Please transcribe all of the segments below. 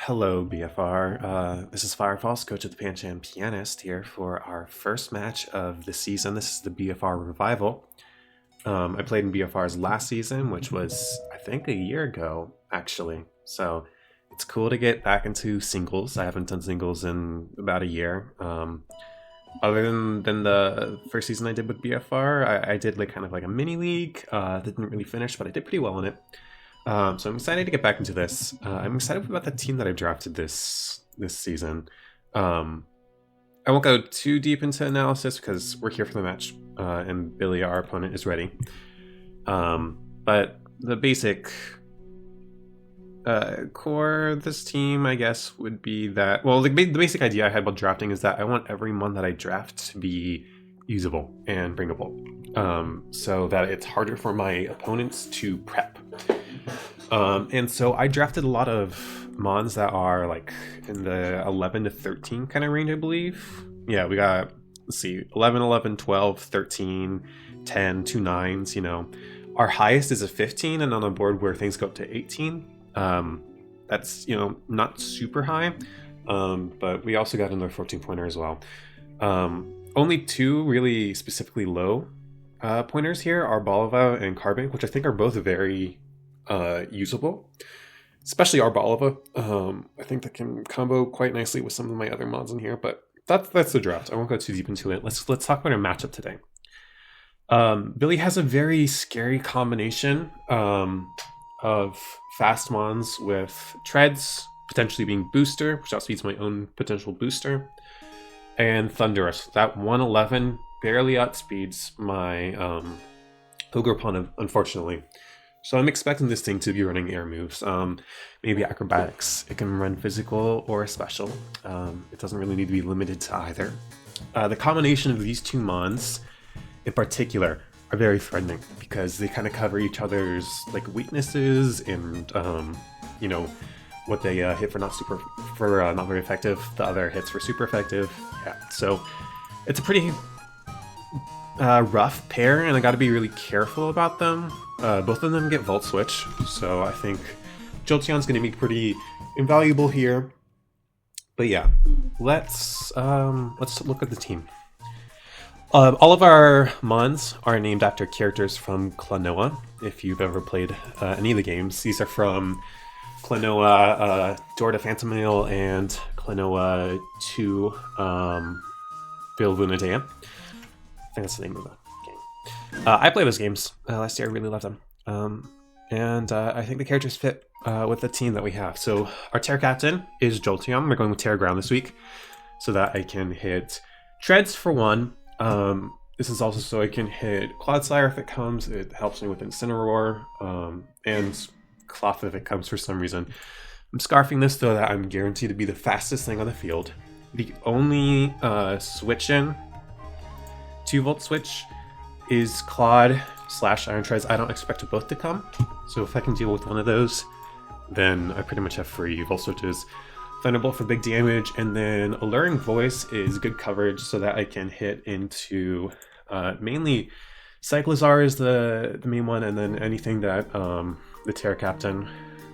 Hello, BFR. This is Firefalls, coach of the Pancham Pianist, here for our first match of the season. This is the BFR Revival. I played in BFR's last season, which was, I think, a year ago, actually. So it's cool to get back into singles. I haven't done singles in about a year. Other than the first season I did with BFR, I did kind of like a mini league. Didn't really finish, but I did pretty well in it. So I'm excited to get back into this. I'm excited about the team that I drafted this season. I won't go too deep into analysis because we're here for the match, and Billy, our opponent, is ready. But the basic core of this team, I guess, would be that... Well, the basic idea I had about drafting is that I want every mon that I draft to be usable and bringable, so that it's harder for my opponents to prep. And so I drafted a lot of mons that are like in the 11 to 13 kind of range, I believe. Yeah, we got, let's see, 11, 11, 12, 13, 10, 2 9s, you know. Our highest is a 15, and on a board where things go up to 18, that's, you know, not super high, but we also got another 14 pointer as well. Only two really specifically low pointers here are Balava and Carbon, which I think are both very usable, especially our Balava. I think that can combo quite nicely with some of my other mods in here, but that's the draft. I won't go too deep into it. Let's talk about our matchup today. Billy has a very scary combination of fast mons with treads, potentially being booster, which outspeeds my own potential booster, and Thunderous. That 111 barely outspeeds my Ogre opponent, unfortunately. So I'm expecting this thing to be running air moves, maybe acrobatics. It can run physical or special. It doesn't really need to be limited to either. The combination of these two mons in particular are very threatening because they kind of cover each other's like weaknesses and you know, what they hit for not very effective, the other hits for super effective. Yeah, so it's a pretty rough pair, and I got to be really careful about them. Both of them get Volt Switch, so I think Jolteon's going to be pretty invaluable here. But yeah, let's look at the team. All of our mons are named after characters from Klonoa. If you've ever played any of the games, these are from Klonoa, Door to Phantom Mail, and Klonoa 2, Veil of Lunatea. I think that's the name of the game. I played those games last year. I really loved them. And I think the characters fit with the team that we have. So our Terra Captain is Jolteon. We're going with Terra Ground this week so that I can hit Treads for one. This is also so I can hit Cloudslayer if it comes. It helps me with Incineroar, and Cloth if it comes for some reason. I'm scarfing this so that I'm guaranteed to be the fastest thing on the field. The only switch in 2-volt switch is Claude / Iron Treads. I don't expect both to come, so if I can deal with one of those, then I pretty much have free volt switches. Thunderbolt for big damage, and then Alluring Voice is good coverage so that I can hit into mainly Cyclizar is the main one, and then anything that the Terra Captain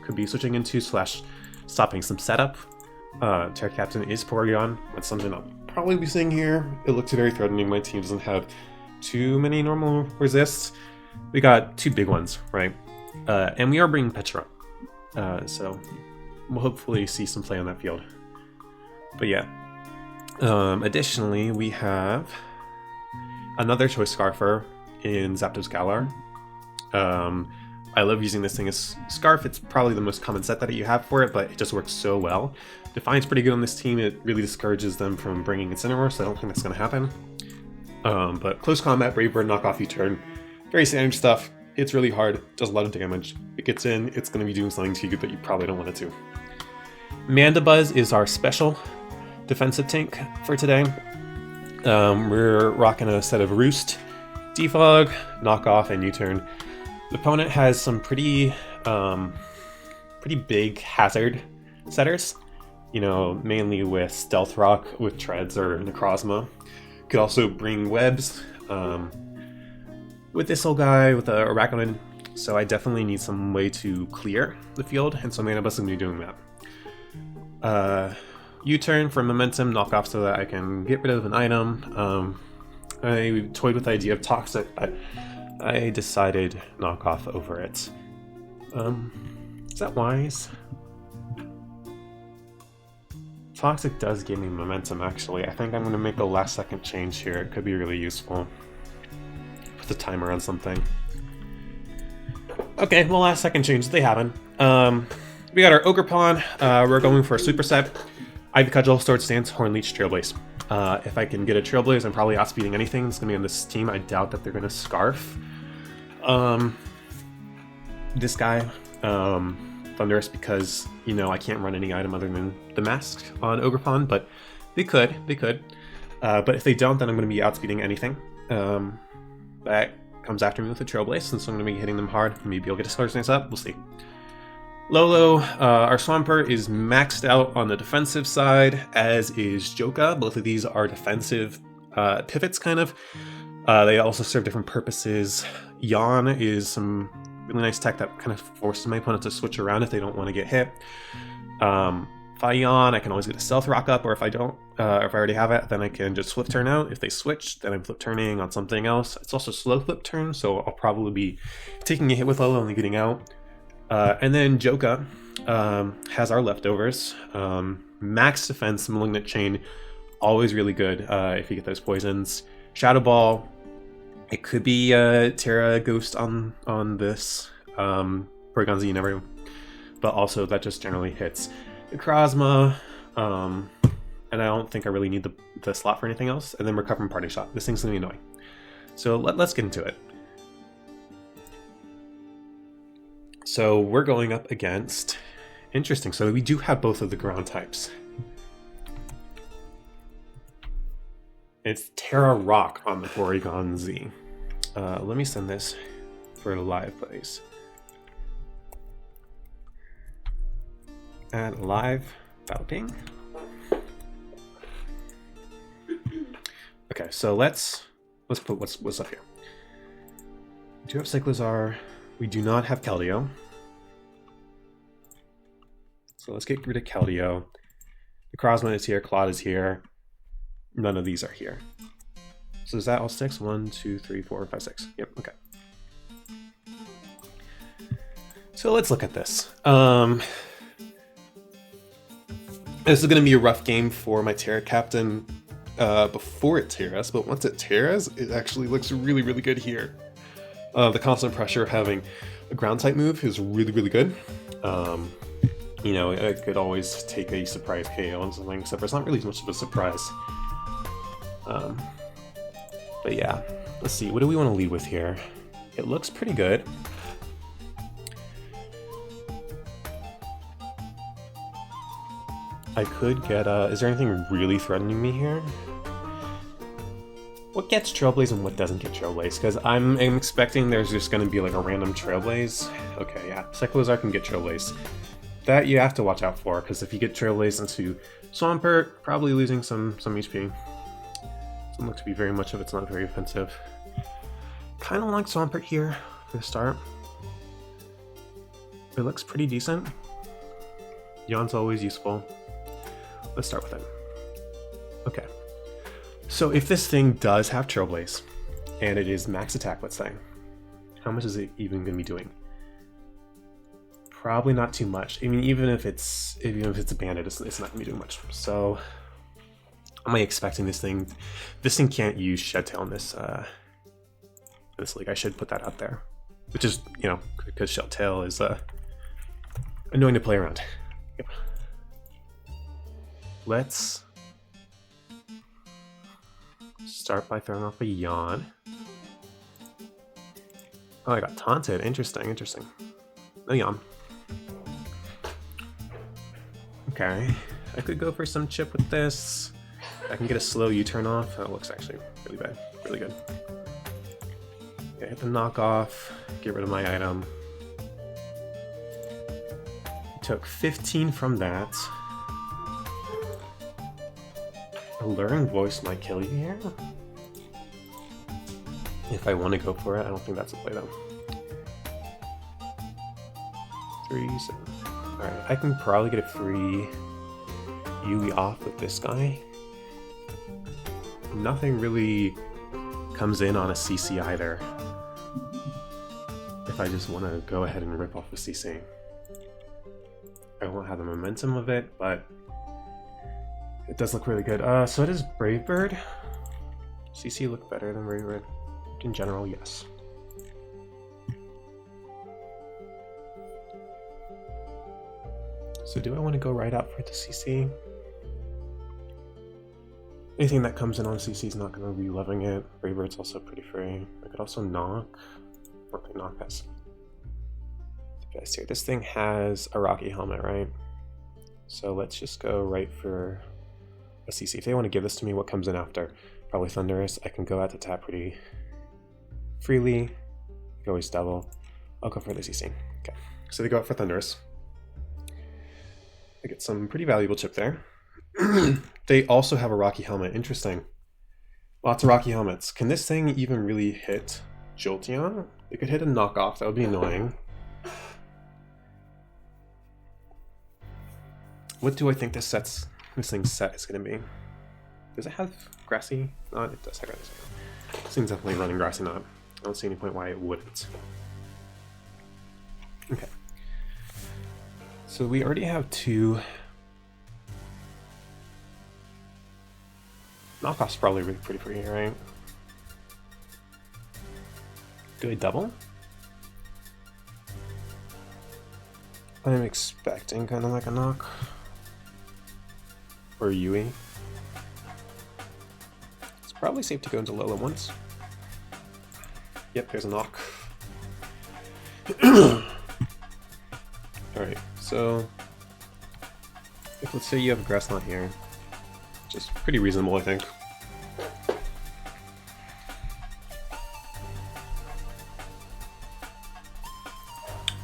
could be switching into / stopping some setup. Terra Captain is Porygon. That's something I'll probably be seeing here. It looks very threatening. My team doesn't have too many normal resists. We got two big ones, right? And we are bringing Petra. So we'll hopefully see some play on that field. But yeah. Additionally, we have another Choice Scarfer in Zapdos Galar. I love using this thing as Scarf. It's probably the most common set that you have for it, but it just works so well. Defiant's pretty good on this team. It really discourages them from bringing Incineroar, so I don't think that's going to happen. But Close Combat, Brave Bird, Knock Off U-Turn. Very standard stuff. It's really hard. Does a lot of damage. It gets in, it's going to be doing something to you, but you probably don't want it to. Mandibuzz is our special defensive tank for today. We're rocking a set of Roost, Defog, Knock Off, and U-Turn. The opponent has some pretty big hazard setters, you know, mainly with Stealth Rock, with Treads, or Necrozma. Could also bring webs with this old guy, with the Arachnid, so I definitely need some way to clear the field, and so Mandibuzz is going to be doing that. U-turn for momentum, knock off so that I can get rid of an item. I toyed with the idea of toxic, but I decided knock off over it. Is that wise? Toxic does give me momentum, actually. I think I'm going to make a last second change here. It could be really useful. Put the timer on something. Okay, well, last second change, they happen. We got our Ogre Pawn. We're going for a superset. Ivy Cudgel, Sword Stance, Horn Leech, Trailblaze. If I can get a Trailblaze, I'm probably outspeeding anything that's going to be on this team. I doubt that they're going to Scarf. This guy, Thunderous, because, you know, I can't run any item other than the Mask on Ogre Pawn, but they could. But if they don't, then I'm going to be outspeeding anything. That comes after me with the Trailblaze, since I'm going to be hitting them hard. Maybe I'll get a Sword Stance up, we'll see. Lolo, our Swampert, is maxed out on the defensive side, as is Joka. Both of these are defensive pivots, kind of. They also serve different purposes. Yawn is some really nice tech that kind of forces my opponent to switch around if they don't want to get hit. If I yawn, I can always get a Stealth Rock up, or if I don't, if I already have it, then I can just flip turn out. If they switch, then I'm flip turning on something else. It's also slow flip turn, so I'll probably be taking a hit with Lolo and getting out. And then Joka has our leftovers. Max defense, Malignant Chain, always really good if you get those poisons. Shadow Ball, it could be Terra Ghost on this. Porygon Z, you never know. But also that just generally hits. Necrozma, and I don't think I really need the slot for anything else. And then Recover from Parting Shot. This thing's gonna be annoying. So let's get into it. So we're going up against... Interesting, so we do have both of the ground types. It's Terra Rock on the Porygon Z. Let me send this for a live place. Add live battle ping. Okay, so let's put what's up here. We do have Cyclizar. We do not have Keldeo. So let's get rid of Keldeo. Necrozma is here, Claude is here. None of these are here. So is that all 6? 1, 2, 3, 4, 5, 6. Yep, okay. So let's look at this. This is going to be a rough game for my Terra Captain before it Terras, but once it Terras, it actually looks really, really good here. The constant pressure of having a ground type move is really, really good. You know, it could always take a surprise KO on something, except for it's not really much of a surprise. But yeah, let's see. What do we want to lead with here? It looks pretty good. I could get is there anything really threatening me here? What gets Trailblaze and what doesn't get Trailblaze? Because I'm expecting there's just going to be like a random Trailblaze. Okay, yeah, Cyclizar can get Trailblaze. That you have to watch out for, because if you get Trailblaze into Swampert, probably losing some HP. Doesn't look to be very much of it's not very offensive. Kind of like Swampert here for the start. It looks pretty decent. Yawn's always useful. Let's start with it. Okay. So if this thing does have Trailblaze, and it is max attack, let's say, how much is it even going to be doing? Probably not too much. I mean, even if it's a bandit, it's not going to be doing much. So, am I expecting this thing? This thing can't use Shed Tail in this league. I should put that out there. Which is, you know, because Shed Tail is annoying to play around. Yep. Let's start by throwing off a Yawn. Oh, I got taunted. Interesting. No Yawn. Okay, I could go for some chip with this. I can get a slow U-turn off. That looks actually really bad. Really good. Okay, hit the knockoff. Get rid of my item. Took 15 from that. Alluring Voice might kill you here. If I want to go for it, I don't think that's a play though. 3, 7. Alright, I can probably get a free Yui off with this guy. Nothing really comes in on a CC either. If I just want to go ahead and rip off a CC. I won't have the momentum of it, but it does look really good. So does Brave Bird. CC look better than Brave Bird? In general, yes. So do I want to go right up for the CC? Anything that comes in on CC is not going to be loving it. Brave Bird's also pretty free. I could also knock. Okay, knock this. Guys, here, this thing has a Rocky helmet, right? So let's just go right for a CC. If they want to give this to me, what comes in after? Probably Thunderous. I can go out to tap pretty freely. You can always double. I'll go for the CC. Okay, so they go out for Thunderous. I get some pretty valuable chip there. They also have a Rocky helmet. Interesting. Lots of Rocky helmets. Can this thing even really hit Jolteon? It could hit a knockoff. That would be annoying. What do I think this thing's set is going to be? Does it have Grassy Knot? It does have Grassy Knot. This thing's definitely running Grassy Knot. I don't see any point why it wouldn't. Okay. So we already have two. Knockoff's probably really pretty free, right? Do I double? I'm expecting kind of like a knock. Or Yui. It's probably safe to go into Lola once. Yep, there's a knock. Alright, so if let's say you have a Grass Knot here, which is pretty reasonable, I think.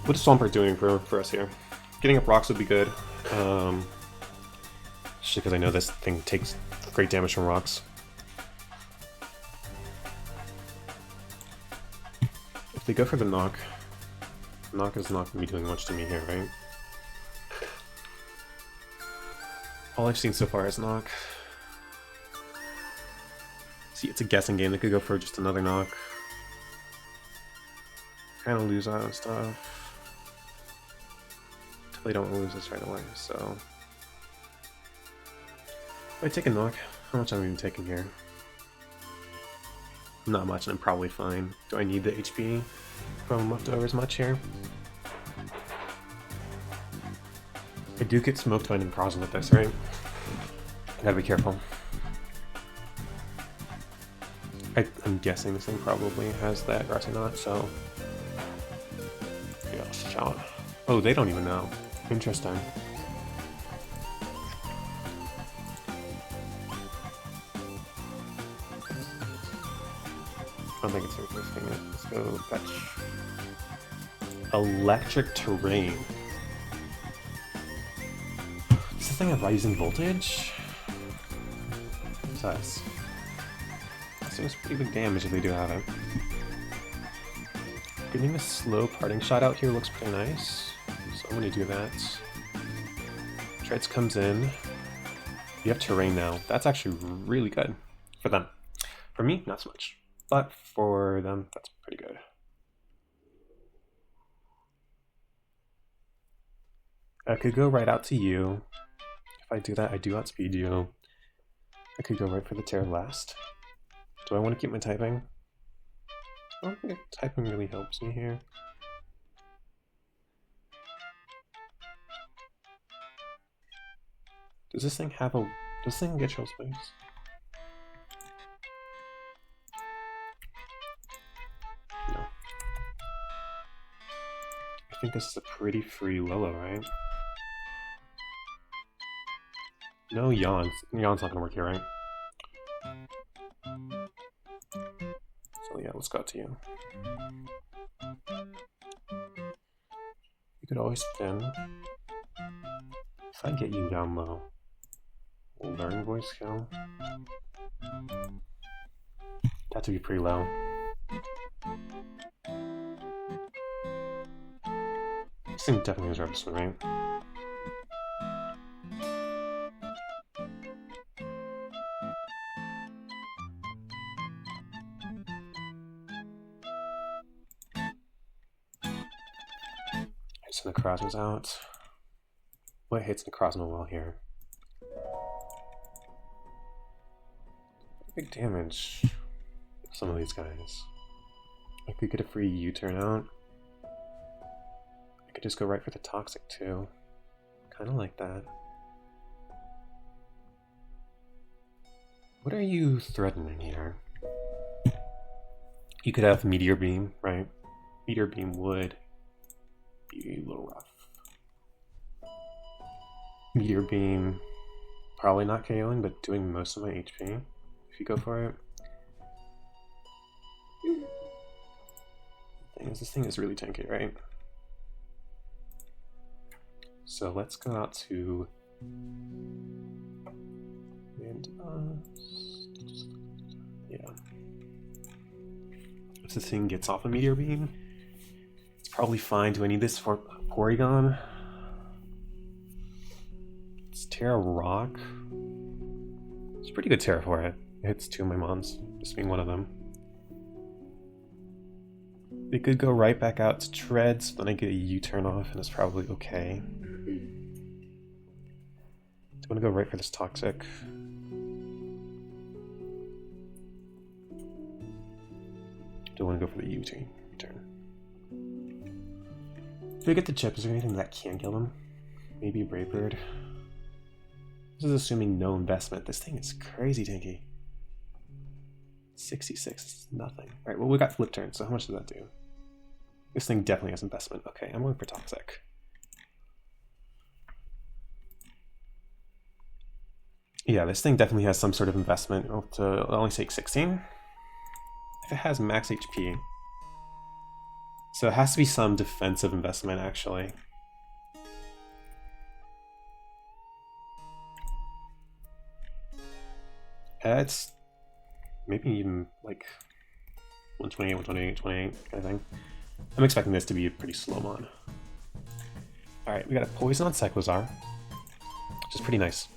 What is Swampert doing for us here? Getting up rocks would be good. Just because I know this thing takes great damage from rocks. If they go for the knock is not going to be doing much to me here, right? All I've seen so far is knock. See, it's a guessing game. They could go for just another knock. Kind of lose out on stuff. Until they don't lose this right away, so... If I take a knock, how much am I even taking here? Not much, and I'm probably fine. Do I need the HP from leftovers much here? I do get smoked by an Necrozma with this, right? Gotta be careful. I'm guessing this thing probably has that Grassy Knot, so... Yeah, let's shot. Oh, they don't even know. Interesting. I don't think it's interesting. Let's go fetch. Electric Terrain. Does this thing have Rising Voltage? Size. That seems pretty big damage if they do have it. Getting a slow parting shot out here looks pretty nice. So I'm going to do that. Treads comes in. You have Terrain now. That's actually really good for them. For me, not so much. But for them, that's pretty good. I could go right out to you. If I do that, I do outspeed you. I could go right for the Terra last. Do I want to keep my typing? I don't think typing really helps me here. Does this thing have a... Does this thing get Chill Space? No. I think this is a pretty free Lolo, right? No Yawns. Yawn's not gonna work here, right? So yeah, let's go to you. You could always spin. If I get you down low, will Learn Voice kill? That would be pretty low. This thing definitely has Revolution, right? So Necrozma's out. What hits Necrozma well here? Big damage. Some of these guys. I could get a free U-turn out. I could just go right for the Toxic too. Kind of like that. What are you threatening here? You could have Meteor Beam, right? Meteor Beam would be a little rough. Meteor Beam, probably not KOing, but doing most of my HP if you go for it. This thing is really tanky, right? So let's go out to yeah. If this thing gets off a Meteor Beam, it's probably fine. Do I need this for Porygon? It's Terra Rock. It's a pretty good Terra for it. It hits 2 of my mons, this being one of them. It could go right back out to Treads, then I get a U-turn off and it's probably okay. Do I want to go right for this Toxic? Do I want to go for the U-turn? If we get the chip, is there anything that can kill him? Maybe Brave Bird. This is assuming no investment. This thing is crazy tanky. 66 is nothing. Alright, well we got flip turn, so how much does that do? This thing definitely has investment. Okay, I'm going for Toxic. Yeah, this thing definitely has some sort of investment. It'll only take 16. If it has max HP. So it has to be some defensive investment, actually. It's maybe even like 128, 128, 28 kind of thing. I'm expecting this to be a pretty slow mon. Alright, we got a Poison on Cyclozar, which is pretty nice.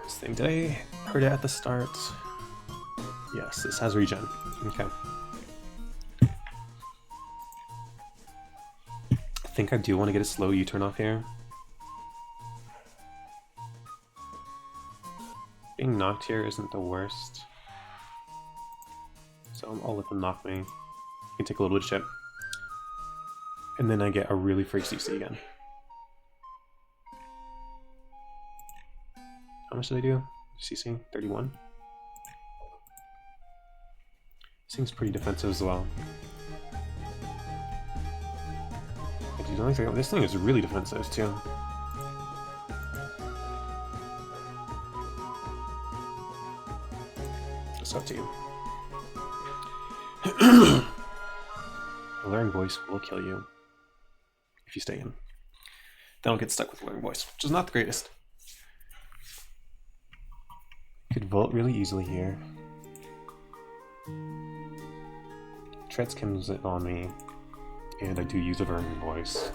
This thing, did I hurt it at the start? Yes, this has regen. Okay. I think I do want to get a slow U-turn off here. Being knocked here isn't the worst. So I'll let them knock me. You can take a little bit of chip. And then I get a really free CC again. How much did I do? CC? 31? Seems pretty defensive as well. This thing is really defensive too. It's up to you. Alluring Voice will kill you if you stay in. Don't get stuck with Alluring Voice, which is not the greatest. Could Volt really easily here. Treads comes on me, and I do use Alluring Voice.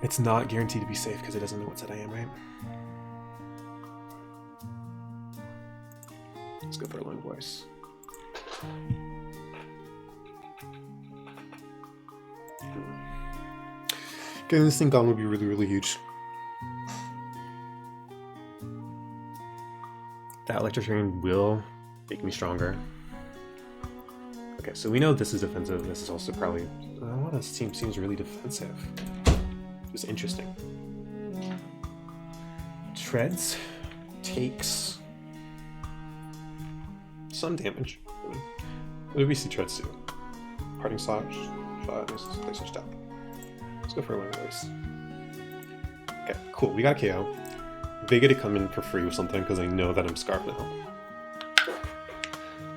It's not guaranteed to be safe because it doesn't know what set I am, right? Let's go for Alluring Voice. Getting this thing gone would be really, really huge. That Electric Drain will make me stronger. Okay, so we know this is defensive. This is also probably... a lot of this team seems really defensive. It's interesting. Treads takes some damage. What did we see Treads do? Parting Slash? They switched out. Let's go for a Alluring Voice. Okay, cool. We got a KO. They get to come in for free with something because they know that I'm Scarf now.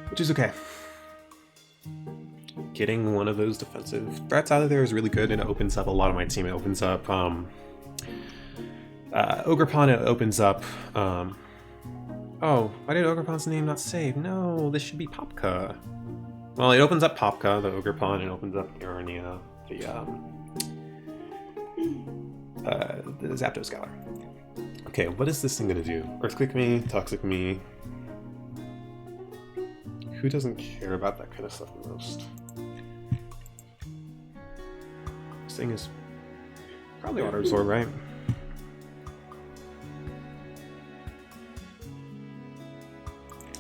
Which is okay. Getting one of those defensive threats out of there is really good, and it opens up a lot of my team. It opens up Ogerpon, it opens up oh, why did Ogerpon's name not save? No, this should be Popka. Well, it opens up Popka, the Ogerpon, and opens up Urania, the Zapdos Galar. Okay, what is this thing gonna do? Earthquake me, toxic me. Who doesn't care about that kind of stuff the most? This thing is probably auto absorb, right?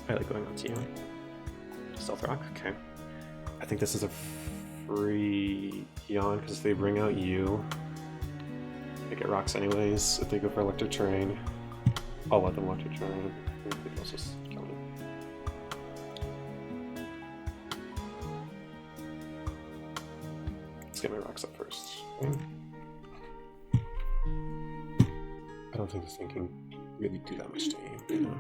I like going on to you. Stealth Rock, okay. I think this is a free yawn because they bring out you. They get rocks anyways if they go for electric terrain. I'll let them electric terrain. They can also kill me. Let's get my rocks up first. Okay. I don't think this thing can really do that much to me. You know?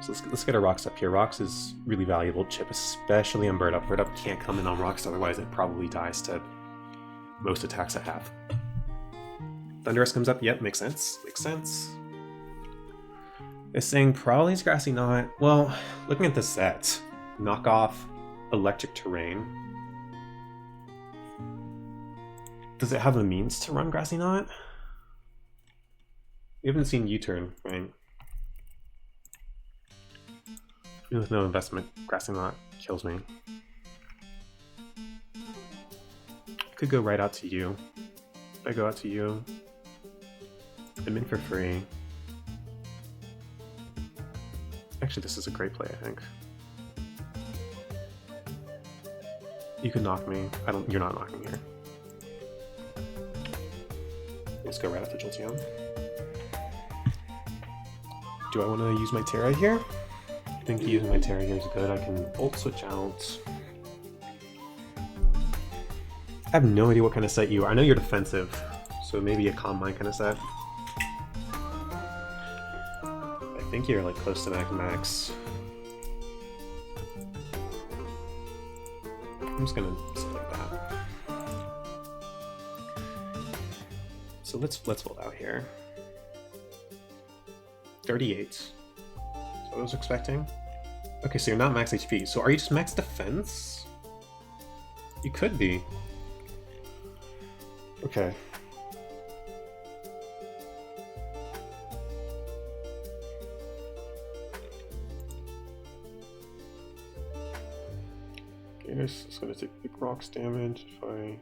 So let's get our rocks up here. Rocks is really valuable chip, especially on Bird Up. Bird Up can't come in on rocks, otherwise it probably dies to most attacks I have. Thunderous comes up. Yep, makes sense. Makes sense. This thing probably is Grassy Knot. Well, looking at the set, knock off electric terrain. Does it have a means to run Grassy Knot? We haven't seen U-turn, right? With no investment, Grassy Knot kills me. Could go right out to you. If I go out to you, I'm in for free. Actually, this is a great play, I think. You can knock me. You're not knocking here. Let's go right after Jolteon. Do I want to use my Terra here? I think using my Terra here is good. I can Volt Switch out. I have no idea what kind of set you are. I know you're defensive, so maybe a Calm Mind kind of set. I think you're like close to max. I'm just gonna just like that. So let's Volt out here. 38. That's what I was expecting. Okay, so you're not max HP. So are you just max defense? You could be. Okay. This is going to take big rocks damage if I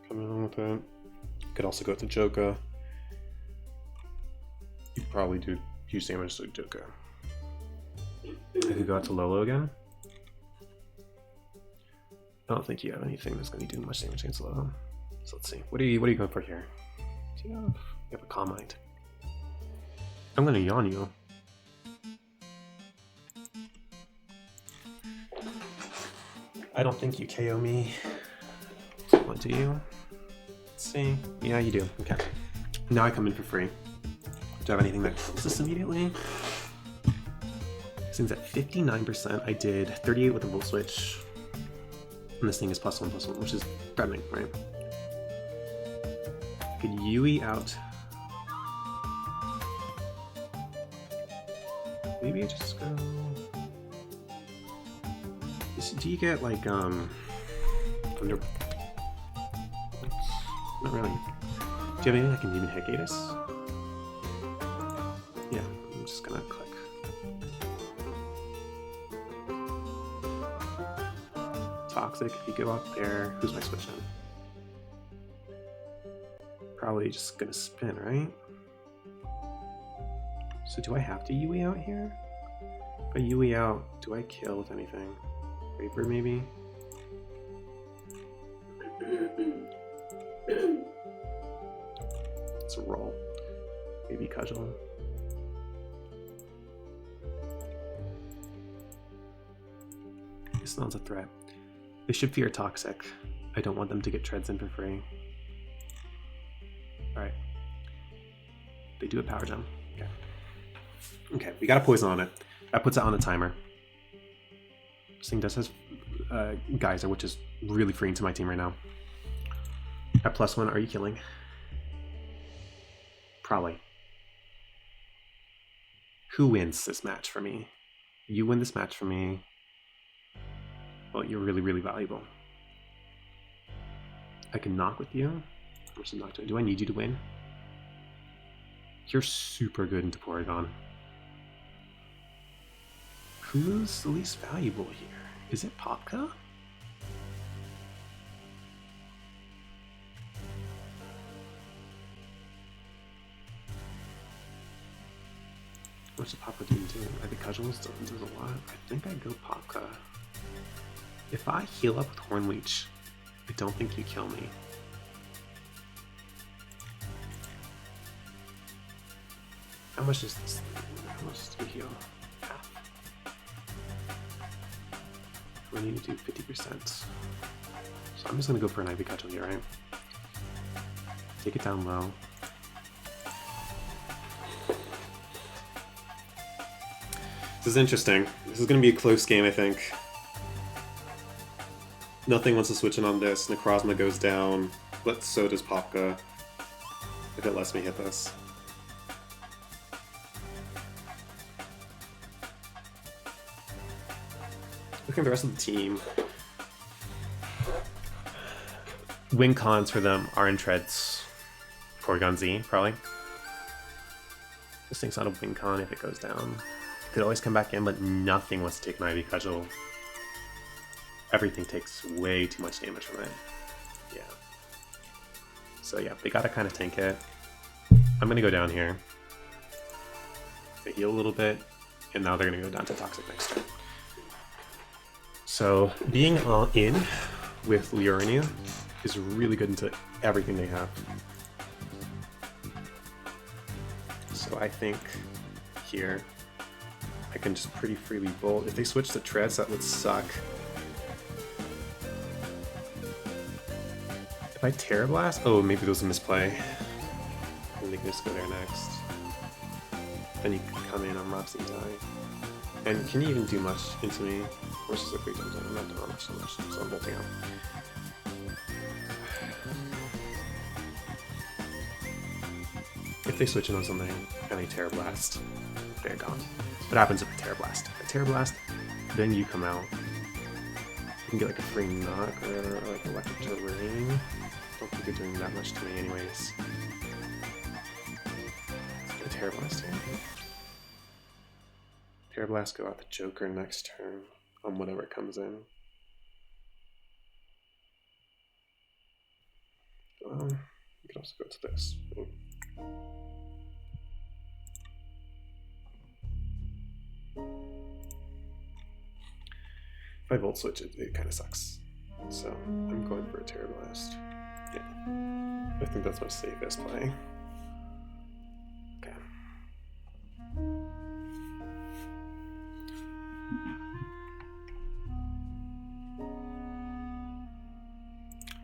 come in with it. Could also go to Joka. You could probably do huge damage to Joka. I could go out to Lolo again. I don't think you have anything that's going to do much damage against Lolo. So let's see. What are you going for here? Do you have a Calm Mind? I'm going to yawn you. I don't think you KO me. What do you? Let's see. Yeah, you do. Okay. Now I come in for free. Do I have anything that kills this immediately? This thing's at 59%. I did 38 with the Volt Switch. And this thing is +1/+1, which is threatening, right? I could Yui out. Maybe I just go... Do you get like Thunder? Not really. Do you have anything that can even hit Gatus? Yeah, I'm just gonna click. Toxic, if you go up there, who's my switch in? Probably just gonna spin, right? So do I have to Yui out here? If I Yui out, do I kill with anything? Vapor, maybe? It's a roll. Maybe Cudgel. This sounds a threat. They should fear Toxic. I don't want them to get treads in for free. Alright. They do a power jump. Okay. Okay, we got a poison on it. That puts it on the timer. This thing does has Geyser, which is really freeing to my team right now. At +1, are you killing? Probably. Who wins this match for me? You win this match for me. Well, you're really, really valuable. I can knock with you. How much is knock to? Do I need you to win? You're super good into Porygon. Who's the least valuable here? Is it Popka? What's the Popka doing too? I think Cudgel still does a lot. I think I'd go Popka. If I heal up with Horn Leech, I don't think you kill me. How much is this thing? How much do you heal? Half. We need to do 50%. So I'm just gonna go for an Ivy Cudgel here, right? Take it down low. This is interesting. This is gonna be a close game, I think. Nothing wants to switch in on this. Necrozma goes down, but so does Popka. If it lets me hit this. Looking at the rest of the team. Win cons for them are in Treads. Porygon Z, probably. This thing's not a win con if it goes down. It could always come back in, but nothing wants to take my Ivy Cudgel. Everything takes way too much damage from it. Yeah. So yeah, they gotta kind of tank it. I'm gonna go down here. They heal a little bit, and now they're gonna go down to Toxic next turn. So being all in with Leorunia is really good into everything they have. So I think here I can just pretty freely bolt. If they switch to Treads, that would suck. If I Terra Blast, oh, maybe there was a misplay. And they can just go there next. Then you can come in on Mopsy and die. And can you even do much into me? Versus a 3 times I'm not doing much so much, so I'm bolting out. If they switch in on something and they Terra Blast, they're gone. What happens if I Terra Blast? If I Terra Blast, then you come out. You can get like a free knock or like electric terrain. Don't think you're doing that much to me anyways. Let's go Terra Blast here. Terra Blast, go out the Joker next turn on whatever comes in. You can also go to this. If I Volt Switch, it kind of sucks. So I'm going for a Terra Blast. Yeah. I think that's my safest play. Okay.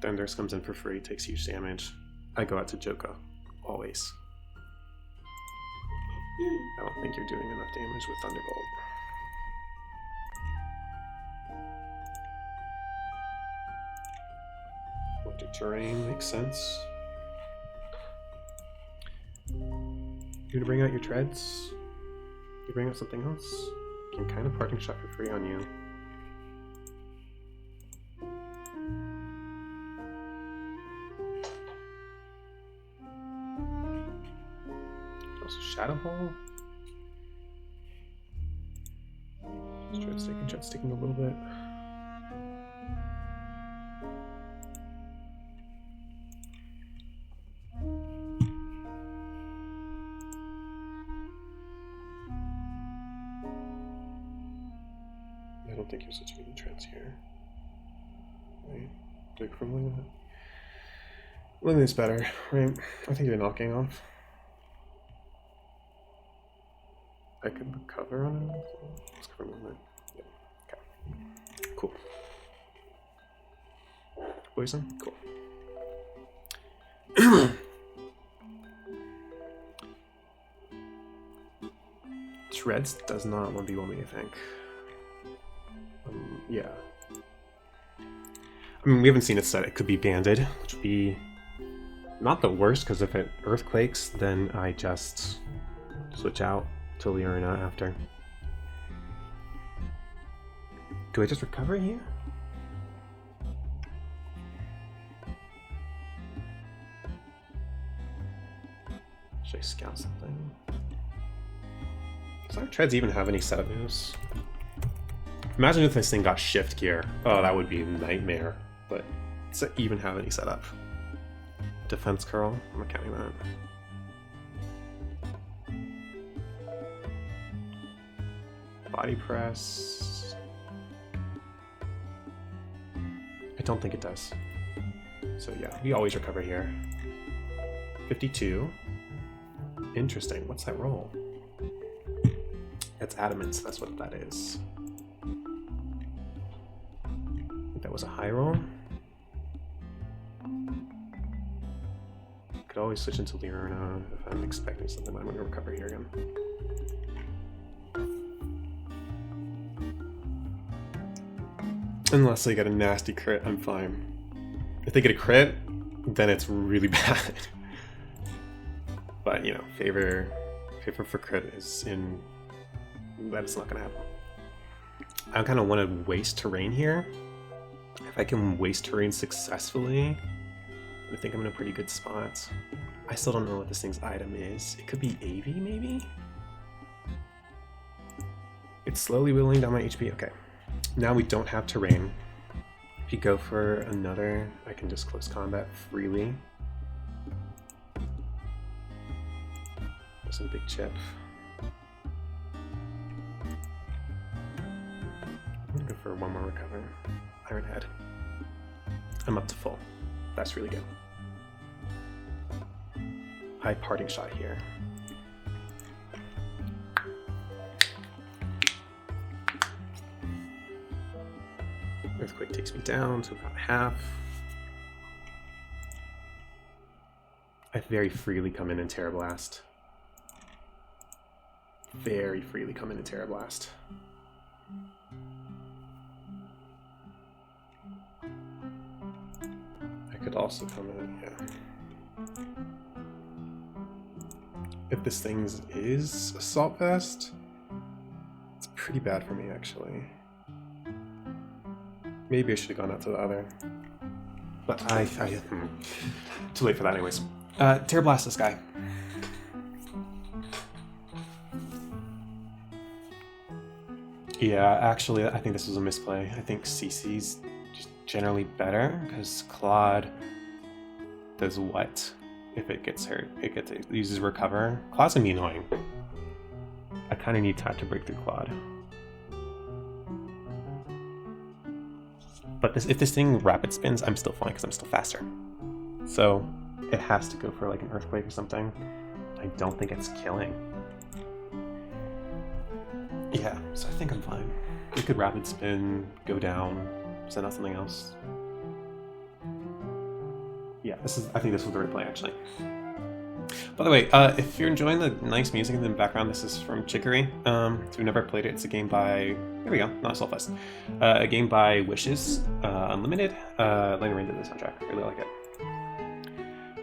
Thundurus comes in for free, takes huge damage. I go out to Joka, always. I don't think you're doing enough damage with Thunderbolt. Electric terrain makes sense. You're gonna bring out your Treads? You bring out something else? You can kind of Parting Shot for free on you. Also Shadow Ball. Tread sticking a little bit. I don't think you're switching any Treads here. Right? Take from Linglet. Linglet's better, right? I think you're knocking off. I could recover on it. Let's cover Linglet. Yeah. Okay. Cool. Poison? Cool. Treads does not 1v1 me, I think. Yeah. I mean, we haven't seen it set. It could be banded, which would be not the worst, because if it earthquakes, then I just switch out to Leorina after. Do I just recover here? Should I scout something? Does our treads even have any setup moves? Imagine if this thing got shift gear. Oh, that would be a nightmare. But does it even have any setup? Defense curl? I'm not counting that. Body press. I don't think it does. So yeah, we always recover here. 52. Interesting. What's that roll? It's adamant, so that's what that is. I think that was a high roll. Could always switch into Liurna if I'm expecting something, but I'm going to recover here again. Unless they get a nasty crit, I'm fine. If they get a crit, then it's really bad. But, you know, favor for crit is in... That's not going to happen. I kind of want to waste terrain here. If I can waste terrain successfully, I think I'm in a pretty good spot. I still don't know what this thing's item is. It could be AV, maybe? It's slowly whittling down my HP. Okay. Now we don't have terrain. If you go for another, I can just close combat freely. There's some big chip. I'm gonna go for one more recover. Iron Head. I'm up to full. That's really good. High parting shot here. Earthquake takes me down to about half. I very freely come in and Terra Blast. Very freely come in and Terra Blast. I could also come in, yeah. If this thing is Assault Vest, it's pretty bad for me, actually. Maybe I should have gone out to the other. But too late for that anyways. Terra Blast this guy. Yeah, actually, I think this was a misplay. I think CC's just generally better, because Claude does what if it gets hurt? It uses Recover. Claude's gonna be annoying. I kind of need time to break through Claude. But if this thing rapid spins, I'm still fine because I'm still faster. So it has to go for like an Earthquake or something. I don't think it's killing. Yeah, so I think I'm fine. We could rapid spin, go down, send out something else. Yeah, I think this was the right play actually. By the way, if you're enjoying the nice music in the background, this is from Chicory. If you've never played it, it's a game by... Here we go, not Soulfest. A game by Wishes, Unlimited. Letting Rain did the soundtrack, really like it.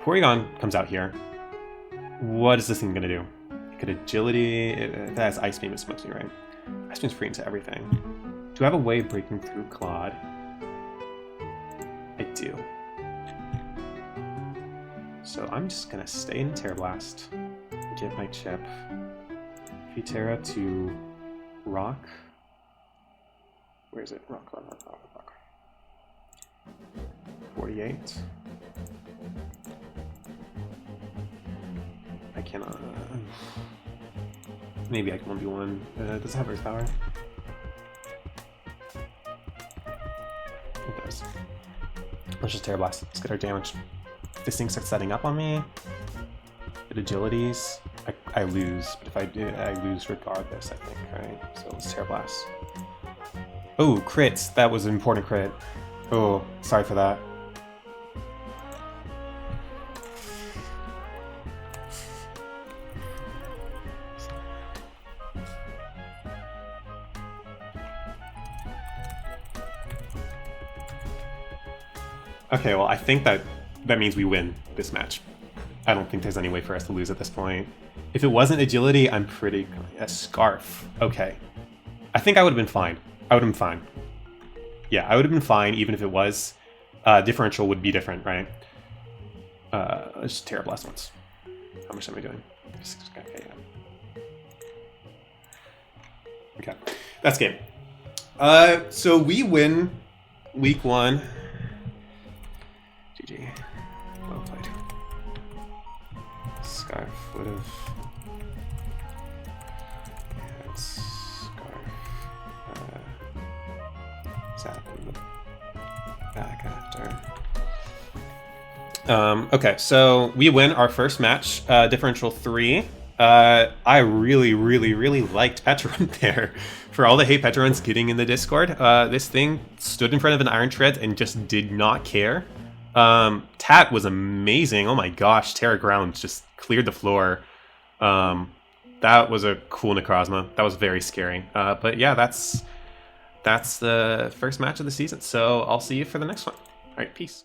Porygon comes out here. What is this thing gonna do? It could agility, it has Ice Beam, it smokes me, right? Ice Beam's free into everything. Do I have a way of breaking through Claude? I do. So I'm just gonna stay in Terra Blast, get my chip, Terra to Rock. Where is it? Rock. 48. I cannot. Maybe I can 1v1. Does it have Earth Power? It does. Let's just Terra Blast. Let's get our damage. If this thing starts setting up on me, it agilities, I lose. But if I do, I lose regardless, I think, right? So let's Terra Blast. Oh, crits. That was an important crit. Oh, sorry for that. Okay, well, I think that means we win this match. I don't think there's any way for us to lose at this point. If it wasn't agility, I'm pretty... A Scarf. Okay. I think I would have been fine. Yeah, I would have been fine even if it was. Differential would be different, right? Let's just Terra Blast once. How much am I doing? Okay, that's game. So we win week 1. GG. Well played. Scarf would have. Yeah, it's Scarf. Sat in the back after. Okay, so we win our first match, differential 3. I really liked Petron there. For all the hate Petron's getting in the Discord, this thing stood in front of an Iron Tread and just did not care. Tat was amazing. Oh my gosh, Terra Ground just cleared the floor. That was a cool Necrozma. That was very scary. But yeah, that's the first match of the season. So I'll see you for the next one. All right, peace.